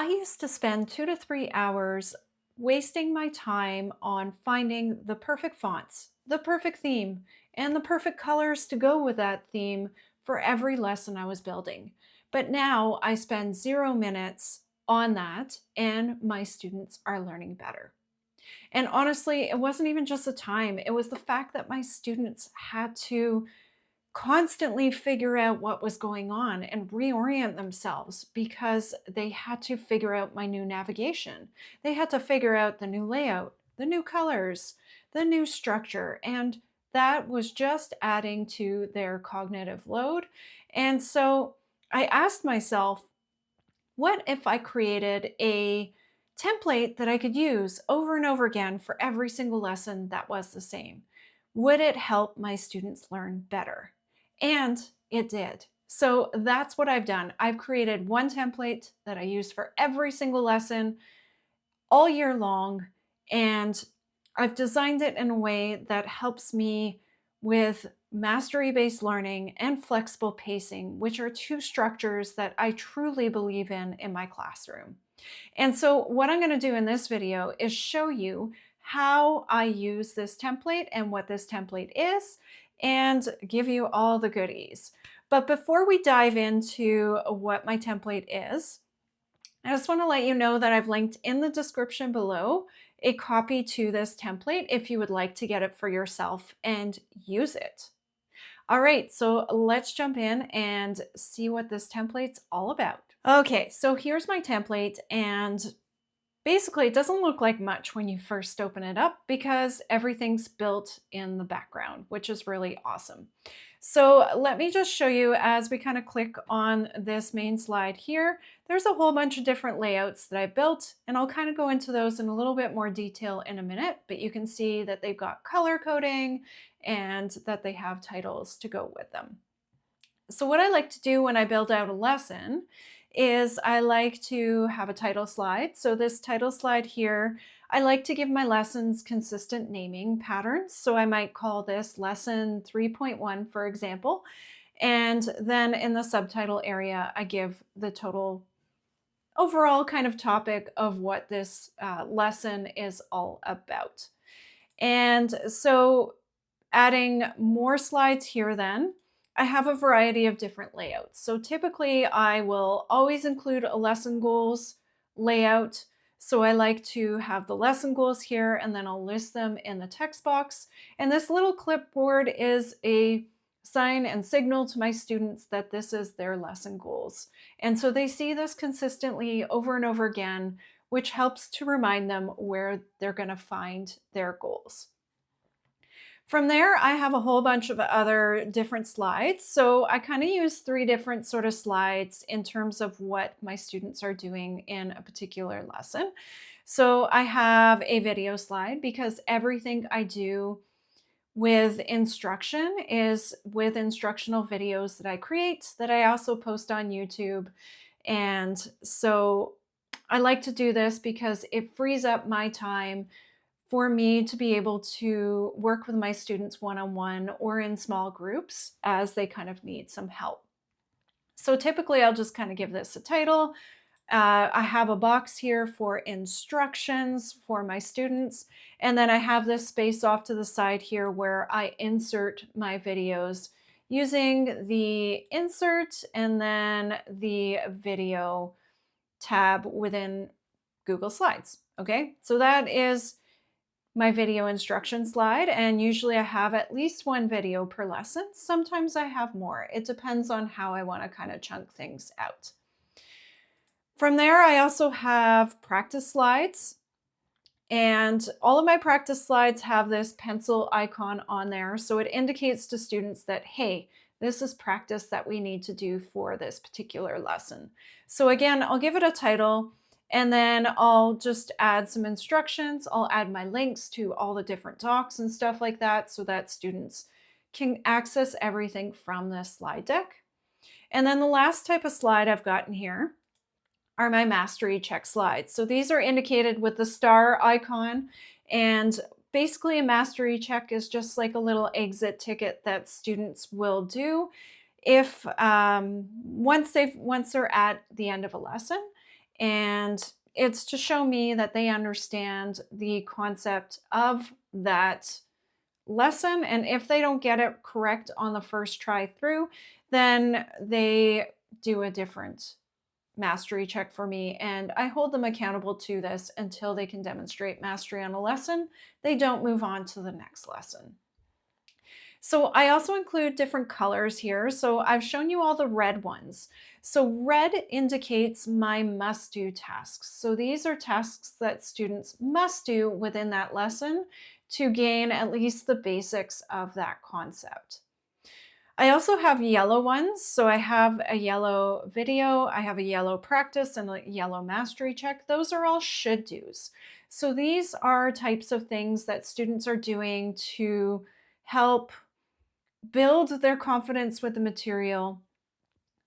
I used to spend 2 to 3 hours wasting my time on finding the perfect fonts, the perfect theme, and the perfect colors to go with that theme for every lesson I was building. But now I spend 0 minutes on that, and my students are learning better. And honestly, it wasn't even just the time, it was the fact that my students had to constantly figure out what was going on and reorient themselves because they had to figure out my new navigation. They had to figure out the new layout, the new colors, the new structure, and that was just adding to their cognitive load. And so I asked myself, what if I created a template that I could use over and over again for every single lesson that was the same? Would it help my students learn better? And it did. So that's what I've done. I've created one template that I use for every single lesson all year long. And I've designed it in a way that helps me with mastery based learning and flexible pacing, which are two structures that I truly believe in my classroom. And so, what I'm going to do in this video is show you how I use this template and what this template is, and give you all the goodies. But before we dive into what my template is, I just want to let you know that I've linked in the description below a copy to this template if you would like to get it for yourself and use it. All right, so let's jump in and see what this template's all about. Okay, so here's my template, and basically, it doesn't look like much when you first open it up because everything's built in the background, which is really awesome. So let me just show you as we kind of click on this main slide here. There's a whole bunch of different layouts that I built, and I'll kind of go into those in a little bit more detail in a minute, but you can see that they've got color coding and that they have titles to go with them. So, what I like to do when I build out a lesson is I like to have a title slide. So, this title slide here, I like to give my lessons consistent naming patterns. So, I might call this lesson 3.1, for example. And then in the subtitle area, I give the total overall kind of topic of what this lesson is all about. And so, adding more slides here then, I have a variety of different layouts. So typically I will always include a lesson goals layout. So I like to have the lesson goals here and then I'll list them in the text box. And this little clipboard is a sign and signal to my students that this is their lesson goals. And so they see this consistently over and over again, which helps to remind them where they're going to find their goals. From there, I have a whole bunch of other different slides. So I kind of use three different sort of slides in terms of what my students are doing in a particular lesson. So I have a video slide because everything I do with instruction is with instructional videos that I create that I also post on YouTube. And so I like to do this because it frees up my time for me to be able to work with my students one on one or in small groups as they kind of need some help. So typically, I'll just kind of give this a title. I have a box here for instructions for my students. And then I have this space off to the side here where I insert my videos using the insert and then the video tab within Google Slides. Okay, so that is my video instruction slide, and usually I have at least one video per lesson. Sometimes I have more. It depends on how I want to kind of chunk things out. From there, I also have practice slides, and all of my practice slides have this pencil icon on there. So it indicates to students that, hey, this is practice that we need to do for this particular lesson. So again, I'll give it a title and then I'll just add some instructions. I'll add my links to all the different docs and stuff like that so that students can access everything from this slide deck. And then the last type of slide I've got in here are my mastery check slides. So these are indicated with the star icon, and basically a mastery check is just like a little exit ticket that students will do if once they're at the end of a lesson. And it's to show me that they understand the concept of that lesson. And if they don't get it correct on the first try through, then they do a different mastery check for me. And I hold them accountable to this until they can demonstrate mastery on a lesson. They don't move on to the next lesson. So I also include different colors here. So I've shown you all the red ones. So red indicates my must do tasks. So these are tasks that students must do within that lesson to gain at least the basics of that concept. I also have yellow ones. So I have a yellow video, I have a yellow practice, and a yellow mastery check. Those are all should do's. So these are types of things that students are doing to help build their confidence with the material.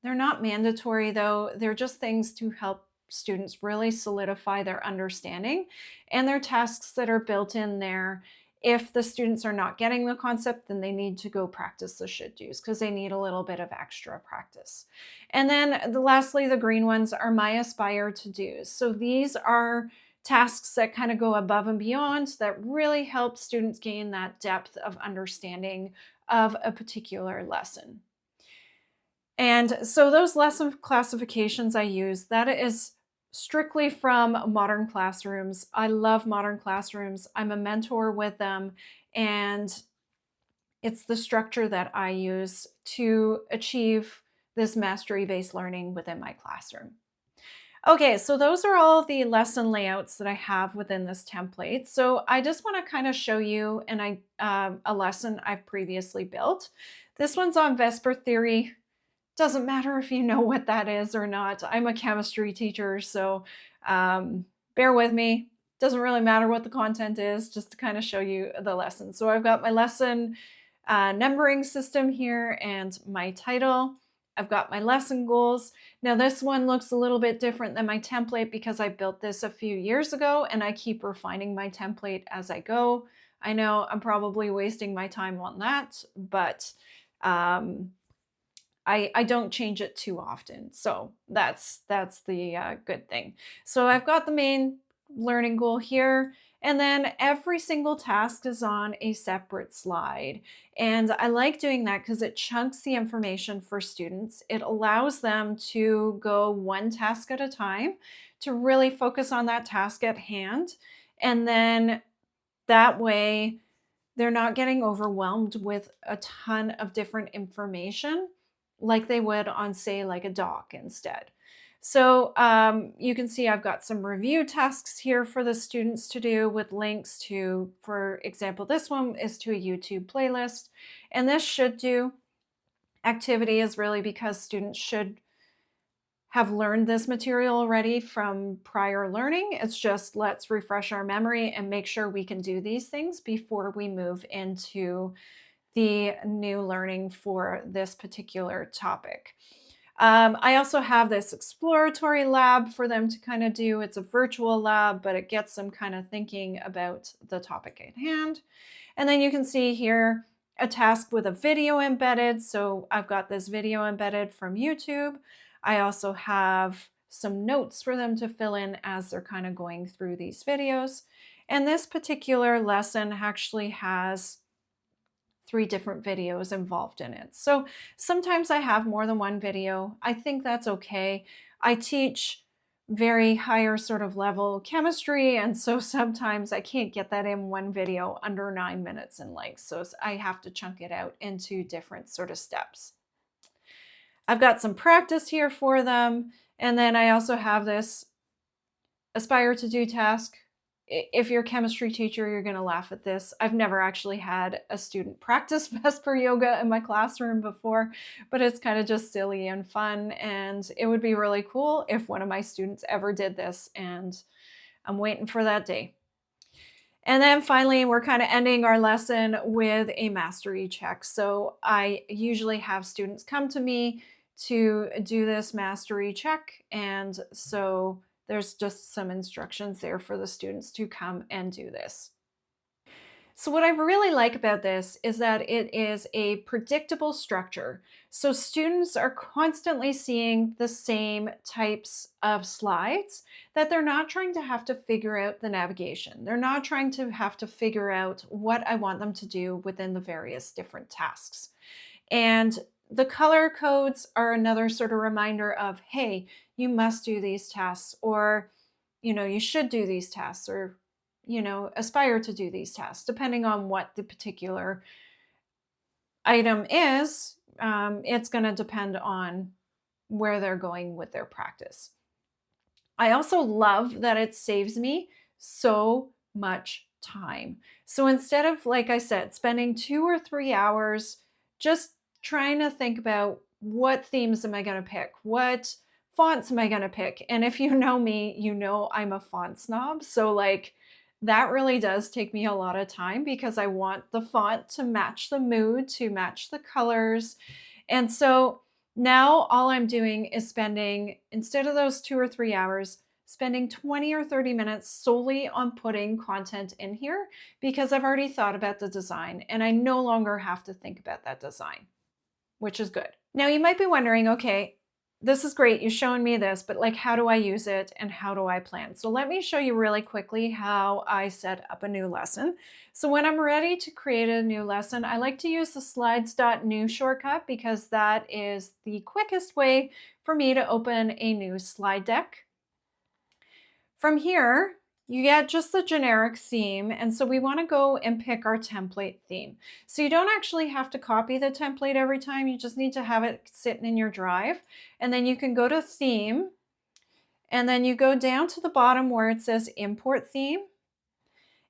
They're not mandatory though, they're just things to help students really solidify their understanding, and they're tasks that are built in there. If the students are not getting the concept, then they need to go practice the should do's because they need a little bit of extra practice. And then lastly, the green ones are my aspire to do's. So these are tasks that kind of go above and beyond that really help students gain that depth of understanding of a particular lesson. And so those lesson classifications I use, that is strictly from Modern Classrooms. I love Modern Classrooms. I'm a mentor with them, and it's the structure that I use to achieve this mastery-based learning within my classroom. Okay, so those are all the lesson layouts that I have within this template. So I just want to kind of show you a lesson I've previously built. This one's on Vesper theory. Doesn't matter if you know what that is or not. I'm a chemistry teacher, so bear with me. Doesn't really matter what the content is, just to kind of show you the lesson. So I've got my lesson numbering system here and my title. I've got my lesson goals. Now this one looks a little bit different than my template because I built this a few years ago and I keep refining my template as I go. I know I'm probably wasting my time on that, but I don't change it too often. So that's the good thing. So I've got the main learning goal here. And then every single task is on a separate slide. And I like doing that because it chunks the information for students. It allows them to go one task at a time to really focus on that task at hand. And then that way, they're not getting overwhelmed with a ton of different information like they would on, say, like a doc instead. So you can see I've got some review tasks here for the students to do with links to, for example, this one is to a YouTube playlist. And this should do activity is really because students should have learned this material already from prior learning. It's just let's refresh our memory and make sure we can do these things before we move into the new learning for this particular topic. I also have this exploratory lab for them to kind of do. It's a virtual lab, but it gets them kind of thinking about the topic at hand. And then you can see here a task with a video embedded. So I've got this video embedded from YouTube. I also have some notes for them to fill in as they're kind of going through these videos. And this particular lesson actually has 3 different videos involved in it. So sometimes I have more than one video. I think that's okay. I teach very higher sort of level chemistry, and so sometimes I can't get that in one video under 9 minutes in length. So I have to chunk it out into different sort of steps. I've got some practice here for them, and then I also have this aspire to do task. If you're a chemistry teacher, you're going to laugh at this. I've never actually had a student practice Vesper yoga in my classroom before, but it's kind of just silly and fun. And it would be really cool if one of my students ever did this. And I'm waiting for that day. And then finally, we're kind of ending our lesson with a mastery check. So I usually have students come to me to do this mastery check. And so there's just some instructions there for the students to come and do this. So, what I really like about this is that it is a predictable structure. So, students are constantly seeing the same types of slides, that they're not trying to have to figure out the navigation. They're not trying to have to figure out what I want them to do within the various different tasks. And the color codes are another sort of reminder of, hey, you must do these tasks, or, you should do these tasks, or, aspire to do these tasks, depending on what the particular item is. It's going to depend on where they're going with their practice. I also love that it saves me so much time. So instead of, like I said, spending 2 or 3 hours just trying to think about what themes am I going to pick, what fonts am I going to pick. And if you know me, you know I'm a font snob. So, like, that really does take me a lot of time because I want the font to match the mood, to match the colors. And so now all I'm doing is spending, instead of those 2 or 3 hours, spending 20 or 30 minutes solely on putting content in here because I've already thought about the design and I no longer have to think about that design, which is good. Now you might be wondering, okay, this is great. You're showing me this, but like, how do I use it and how do I plan? So let me show you really quickly how I set up a new lesson. So when I'm ready to create a new lesson, I like to use the slides.new shortcut because that is the quickest way for me to open a new slide deck. From here, you get just the generic theme. And so we want to go and pick our template theme. So you don't actually have to copy the template every time. You just need to have it sitting in your drive. And then you can go to theme. And then you go down to the bottom where it says import theme.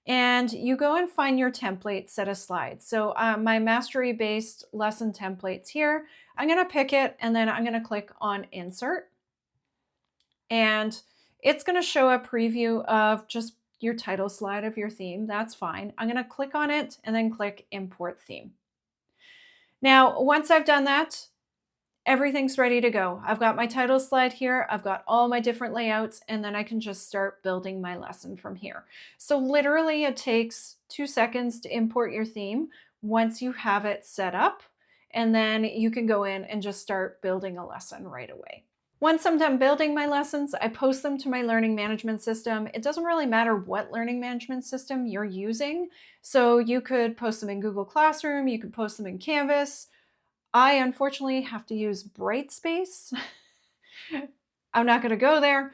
And you go and find your template set of slides. So my mastery based lesson templates here, I'm going to pick it and then I'm going to click on insert. And it's going to show a preview of just your title slide of your theme. That's fine. I'm going to click on it and then click import theme. Now, once I've done that, everything's ready to go. I've got my title slide here. I've got all my different layouts, and then I can just start building my lesson from here. So literally it takes 2 seconds to import your theme once you have it set up, and then you can go in and just start building a lesson right away. Once I'm done building my lessons, I post them to my learning management system. It doesn't really matter what learning management system you're using. So you could post them in Google Classroom, you could post them in Canvas. I unfortunately have to use Brightspace. I'm not going to go there.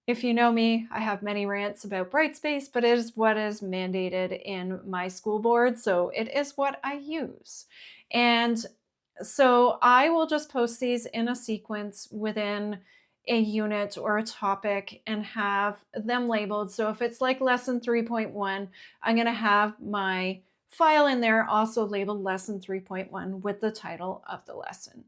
If you know me, I have many rants about Brightspace, but it is what is mandated in my school board. So it is what I use. And so I will just post these in a sequence within a unit or a topic and have them labeled. So if it's like lesson 3.1, I'm going to have my file in there also labeled lesson 3.1 with the title of the lesson.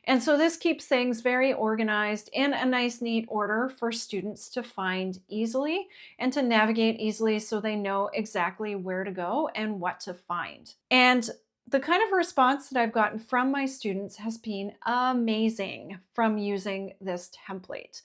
And so this keeps things very organized in a nice, neat order for students to find easily and to navigate easily so they know exactly where to go and what to find. And the kind of response that I've gotten from my students has been amazing from using this template.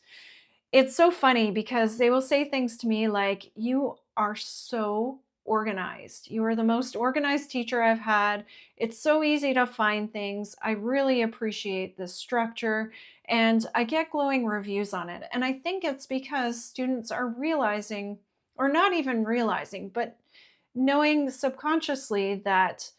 It's so funny because they will say things to me like, "You are so organized. You are the most organized teacher I've had. It's so easy to find things. I really appreciate this structure." And I get glowing reviews on it. And I think it's because students are realizing, or not even realizing, but knowing subconsciously that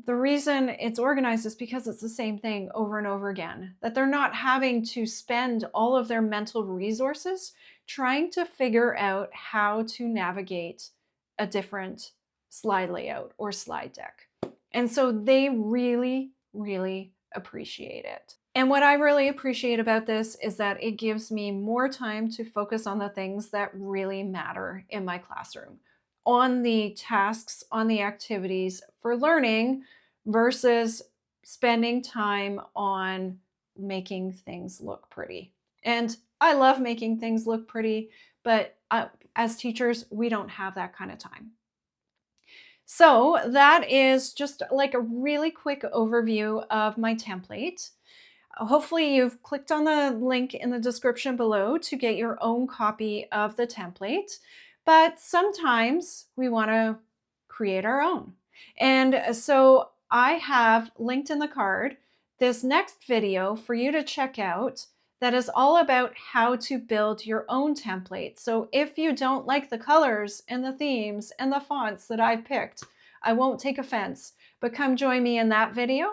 the reason it's organized is because it's the same thing over and over again, that they're not having to spend all of their mental resources trying to figure out how to navigate a different slide layout or slide deck. And so they really, really appreciate it. And what I really appreciate about this is that it gives me more time to focus on the things that really matter in my classroom, on the tasks, on the activities for learning versus spending time on making things look pretty. And I love making things look pretty, but as teachers, we don't have that kind of time. So that is just like a really quick overview of my template. Hopefully you've clicked on the link in the description below to get your own copy of the template. But sometimes we want to create our own. And so I have linked in the card this next video for you to check out that is all about how to build your own template. So if you don't like the colors and the themes and the fonts that I've picked, I won't take offense, but come join me in that video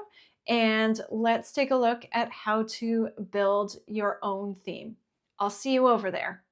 and let's take a look at how to build your own theme. I'll see you over there.